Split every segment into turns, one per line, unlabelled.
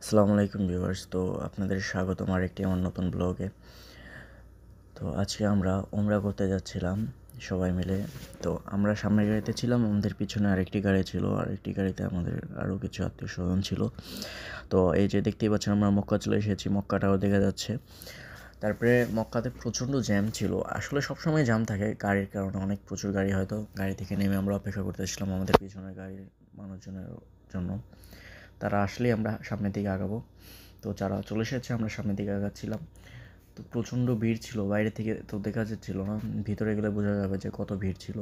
আসসালামু আলাইকুম ভিউয়ার্স। তো আপনাদের স্বাগতম আরেকটি আমার নতুন ব্লগে। তো আজকে আমরা উমরা করতে যাচ্ছিলাম সবাই মিলে। তো আমরা সামনের গাড়িতে ছিলাম, আমাদের পিছনে আরেকটি গাড়ি ছিল, আরেকটি গাড়িতে আমাদের আরও কিছু আত্মীয় স্বজন ছিল। তো এই যে দেখতেই পাচ্ছেন আমরা মক্কা চলে এসেছি, মক্কাটাও দেখা যাচ্ছে। তারপরে মক্কাতে প্রচণ্ড জ্যাম ছিল, আসলে সবসময় জ্যাম থাকে গাড়ির কারণে, অনেক প্রচুর গাড়ি, হয়তো গাড়ি থেকে নেমে আমরা অপেক্ষা করতেছিলাম আমাদের পিছনের গাড়ির মানুষজনের জন্য। তারা আসলেই আমরা সামনের দিকে আগাবো। তো যারা চলে এসেছে আমরা সামনের দিকে আগাচ্ছিলাম। তো প্রচণ্ড ভিড় ছিল, বাইরে থেকে তো দেখা যাচ্ছিল না, ভিতরে গেলে বোঝা যাবে যে কত ভিড় ছিল।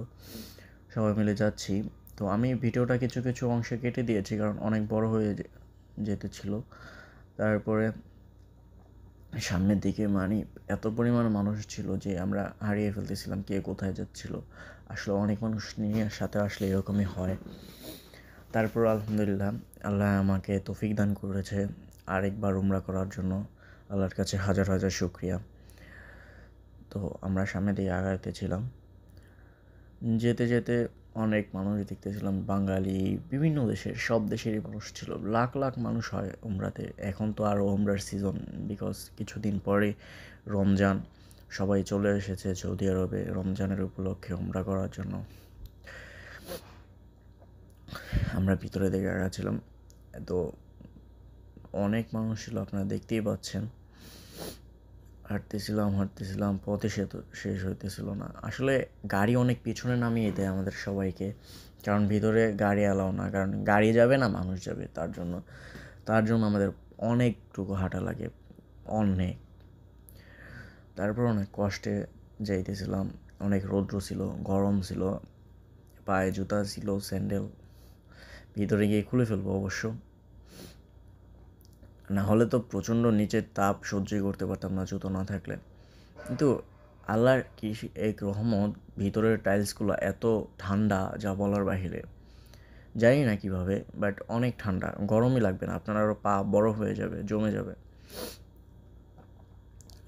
সবাই মিলে যাচ্ছি। তো আমি ভিডিওটা কিছু কিছু অংশে কেটে দিয়েছি কারণ অনেক বড় হয়ে যেতে ছিল। তারপরে সামনের দিকে এত পরিমাণ মানুষ ছিল যে আমরা হারিয়ে ফেলতেছিলাম কে কোথায় যাচ্ছিল। আসলে অনেক মানুষ নিয়ে সাথে আসলে এরকমই হয়। তারপর আলহামদুলিল্লাহ আল্লাহ আমাকে তৌফিক দান করেছে আরেকবার উমরা করার জন্য। আল্লাহর কাছে হাজার হাজার শুকরিয়া। তো আমরা সামনের দিকে আগাইতেছিলাম, যেতে যেতে অনেক মানুষ দেখতেছিলাম, বাঙালি, বিভিন্ন দেশের, সব দেশেরই মানুষ ছিল, লাখ লাখ মানুষ হয় উমরাতে। এখন তো আরও উমরার সিজন, বিকজ কিছুদিন পরে রমজান, সবাই চলে এসেছে সৌদি আরবে রমজানের উপলক্ষে উমরা করার জন্য। আমরা ভিতরে দিকে আগাচ্ছিলাম, তো অনেক মানুষ ছিল, আপনারা দেখতেই পাচ্ছেন। হাঁটতেছিলাম, পথে সে তো শেষ হইতেছিল না। আসলে গাড়ি অনেক পিছনে নামিয়ে দেয় আমাদের সবাইকে, কারণ ভিতরে গাড়ি অ্যালাউ না, কারণ গাড়ি যাবে না মানুষ যাবে, তার জন্য আমাদের অনেকটুকু হাঁটা লাগে, অনেক। তারপর অনেক কষ্টে যাইতেছিলাম, অনেক রৌদ্র ছিল, গরম ছিল, পায়ে জুতা ছিল, স্যান্ডেল ভিতরে গিয়ে খুলে ফেলবো অবশ্য, না হলে তো প্রচণ্ড নিচের তাপ সহ্যই করতে পারতাম না জুতো না থাকলে। কিন্তু আল্লাহর কি এক রহমত, ভিতরের টাইলসগুলো এত ঠান্ডা যা বলার বাহিরে, জানি না কীভাবে, বাট অনেক ঠান্ডা, গরমই লাগবে না আপনার, আরও পা বরফ হয়ে যাবে, জমে যাবে।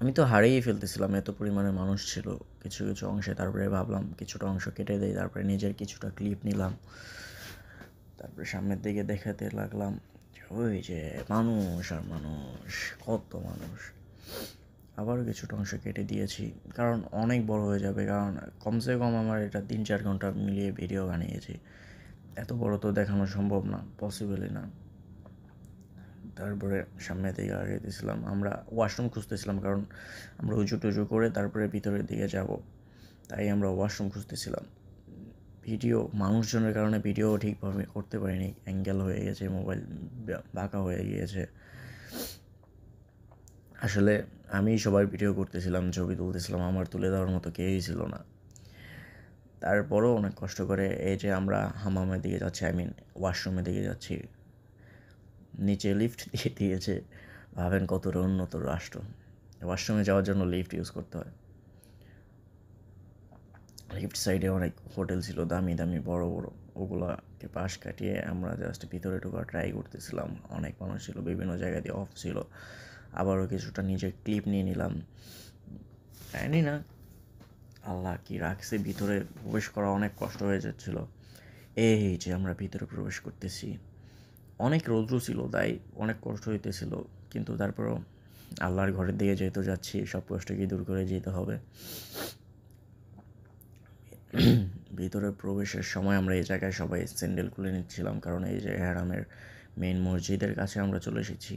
আমি তো হারিয়েই ফেলতেছিলাম, এত পরিমাণে মানুষ ছিল কিছু কিছু অংশে। তারপরে ভাবলাম কিছুটা অংশ কেটে দেই, তারপরে নিজের কিছুটা ক্লিপ নিলাম, তারপরে সামনের দিকে দেখাতে লাগলাম ওই যে মানুষ আর মানুষ, কত মানুষ। আবারও কিছুটা অংশ কেটে দিয়েছি কারণ অনেক বড় হয়ে যাবে, কারণ কমসে কম আমার এটা 3-4 ঘন্টা মিলিয়ে ভিডিও বানিয়েছি, এত বড় তো দেখানো সম্ভব না, পসিবলই না। তারপরে সামনের দিকে আগাইতেছিলাম, আমরা ওয়াশরুম খুঁজতেছিলাম কারণ আমরা উঁচু টুজু করে তারপরে ভিতরের দিকে যাব, তাই আমরা ওয়াশরুম খুঁজতেছিলাম। মানুষজনের কারণে ভিডিও ঠিকভাবে করতে পারিনি, অ্যাঙ্গেল হয়ে গেছে, মোবাইল বাঁকা হয়ে গিয়েছে। আসলে আমি সবার ভিডিও করতেছিলাম, ছবি তুলতেছিলাম, আমার তুলে দেওয়ার মতো কেউই ছিল না। তারপরও অনেক কষ্ট করে এই যে আমরা হামামের দিকে যাচ্ছি, ওয়াশরুমের দিকে যাচ্ছি, নিচে লিফট দিয়ে দিয়েছে। ভাবেন কতটা উন্নত রাষ্ট্র, ওয়াশরুমে যাওয়ার জন্য লিফট ইউজ করতে হয়। লিফট সাইডে অনেক হোটেল ছিল, দামি দামি বড় বড়, ওগুলোকে পাশ কাটিয়ে আমরা জাস্ট ভিতরে ঢোকার ট্রাই করতেছিলাম। অনেক মানুষ ছিল, বিভিন্ন জায়গা দিয়ে অফ ছিল। আবারও কিছুটা নিজের ক্লিপ নিয়ে নিলাম, জানি না আল্লাহ কি রাখছে, ভিতরে প্রবেশ করা অনেক কষ্ট হয়ে যাচ্ছিল। এই যে আমরা ভিতরে প্রবেশ করতেছি, অনেক রৌদ্র ছিল তাই অনেক কষ্ট হইতেছিল, কিন্তু তারপরও আল্লাহর ঘরের দিকে যেহেতু যাচ্ছি, সব কষ্টকে দূর করে যেতে হবে। ভিতরে প্রবেশের সময় আমরা এই জায়গায় সবাই স্যান্ডেল খুলে নিচ্ছিলাম, কারণ এই যে হারামের মেইন মসজিদের কাছে আমরা চলে এসেছি।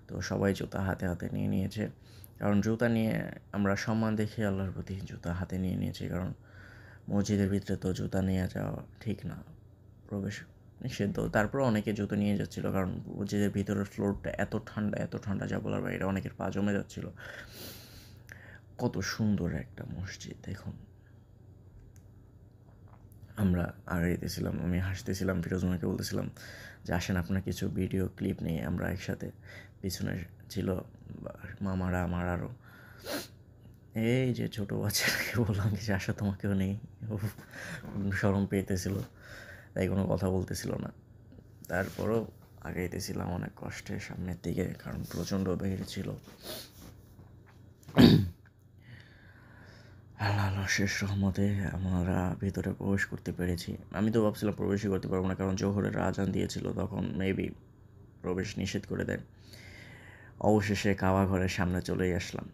তো সবাই জুতা হাতে হাতে নিয়ে নিয়েছে, কারণ জুতা নিয়ে আমরা সম্মান দেখি আল্লাহর প্রতি, জুতা হাতে নিয়ে নিয়েছি, কারণ মসজিদের ভিতরে তো জুতা নিয়ে যাওয়া ঠিক না, প্রবেশ নিষিদ্ধ। তারপর অনেকে জুতো নিয়ে যাচ্ছিলো, কারণ মসজিদের ভিতরের ফ্লোরটা এত ঠান্ডা যা বলার বাইরে, অনেকের পা জমে যাচ্ছিলো। কত সুন্দর একটা মসজিদ দেখুন। আমরা আগাইতেছিলাম, আমি হাসতেছিলাম, ফিরোজমাকে বলতেছিলাম যে আসেন আপনার কিছু ভিডিও ক্লিপ নেই। আমরা একসাথে, পিছনে ছিল মামারা আমার আরও, এই যে ছোটো বাচ্চাটাকে বললাম যে আসো তোমাকেও নেই, শরম পেতেছিল, তাই কোনো কথা বলতেছিল না। তারপরও আগাইতেছিলাম অনেক কষ্টে সামনের দিকে, কারণ প্রচণ্ড ভিড় ছিল। আল্লাহ শেষ রহমতে আমরা ভিতরে প্রবেশ করতে পেরেছি। আমি তো ভাবছিলাম প্রবেশই করতে পারবো না, কারণ জোহরের আজান দিয়েছিল তখন, মেবি প্রবেশ নিষেধ করে দেয়। অবশেষে কাবা ঘরের সামনে চলেই আসলাম।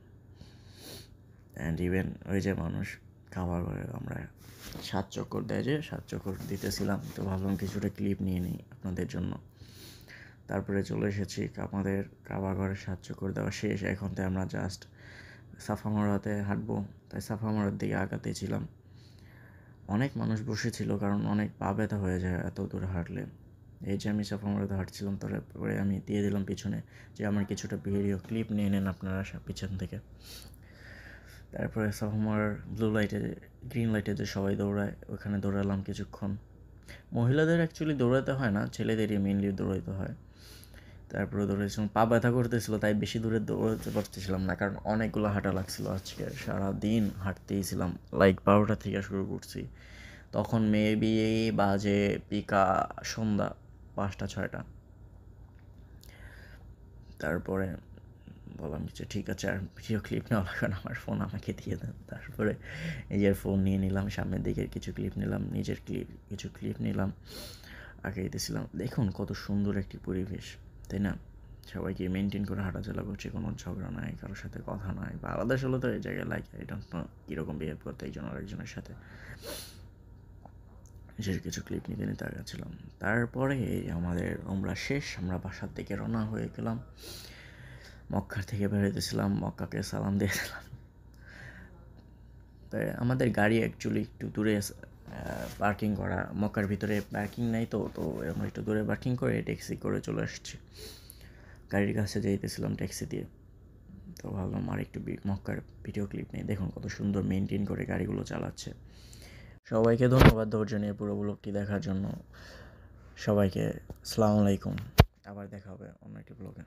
অ্যান্ড ইভেন ওই যে মানুষ কাবা ঘরে আমরা 7 চক্কর দেয়, যে 7 চক্কর দিতেছিলাম, তো ভাবলাম কিছুটা ক্লিপ নিয়ে নিই আপনাদের জন্য। তারপরে চলে এসেছি আমাদের কাবা ঘরের 7 চক্কর দেওয়া শেষ। এখন তো আমরা জাস্ট সাফা মারওয়াতে হাঁটবো, তাই সাফা মারওয়ার দিকে আগাতেই ছিলাম। অনেক মানুষ বসেছিল, কারণ অনেক পা ব্যথা হয়ে যায় এত দূরে হাঁটলে। এই যে আমি সাফা মারওয়াতে হাঁটছিলাম, তারপরে আমি দিয়ে দিলাম পিছনে যে আমার কিছুটা ভিডিও ক্লিপ নিয়ে নেন আপনারা পিছন থেকে। তারপরে সাফা মারার ব্লু লাইটে, গ্রিন লাইটে যে সবাই দৌড়ায়, ওখানে দৌড়ালাম কিছুক্ষণ। মহিলাদের অ্যাকচুয়ালি দৌড়াতে হয় না, ছেলেদেরই মেনলি দৌড়াইতে হয়। তারপরে দৌড়েছিলাম, পা ব্যথা করতেছিল, তাই বেশি দূরে দৌড়াতে পারতেছিলাম না, কারণ অনেকগুলো হাঁটা লাগছিল। আজকে সারাদিন হাঁটতেই ছিলাম, লাইক 12টা থেকে শুরু করছি, তখন মেবি বাজে পিকা সন্ধ্যা 5টা-6টা। তারপরে বললাম যে ঠিক আছে, আর ভিডিও ক্লিপ নেওয়া লাগবে না, আমার ফোন আমাকে দিয়ে দেন। তারপরে নিজের ফোন নিয়ে নিলাম, সামনের দিকের কিছু ক্লিপ নিলাম, নিজের কিছু ক্লিপ নিলাম, আঁকাইতেছিলাম। দেখুন কত সুন্দর একটি পরিবেশ, তাই না? সবাইকে মেনটেন করে হাঁটাচলা করছে, কোনো ঝগড়া নাই, কারোর সাথে কথা নাই। বাংলাদেশ হলো তো এই জায়গায় লাইক আই ডোন্ট নো কীরকম বিহেভ করতে একজন আরেকজনের সাথে। নিজের কিছু ক্লিপ নিতে নিতে আগাচ্ছিলাম। তারপরে আমাদের উমরা শেষ, আমরা বাসার দিকে রওনা হয়ে গেলাম। মক্কার থেকে বেরোতেছিলাম, মক্কাকে সালাম দিয়ে দিলাম। তাই আমাদের গাড়ি অ্যাকচুয়ালি একটু দূরে পার্কিং করা, মক্কার ভিতরে পার্কিং নাই, তো আমরা একটু দূরে পার্কিং করে ট্যাক্সি করে চলে আসছি। গাড়ির কাছে যাইতেছিলাম ট্যাক্সি দিয়ে, তো ভাবলাম আর একটু মক্কার ভিডিও ক্লিপ নেই। দেখুন কত সুন্দর মেনটেন করে গাড়িগুলো চালাচ্ছে। সবাইকে ধন্যবাদ ধৈর্য নিয়ে পুরো ব্লগটি দেখার জন্য। সবাইকে আসসালামু আলাইকুম, আবার দেখা হবে অন্য একটি ব্লগে।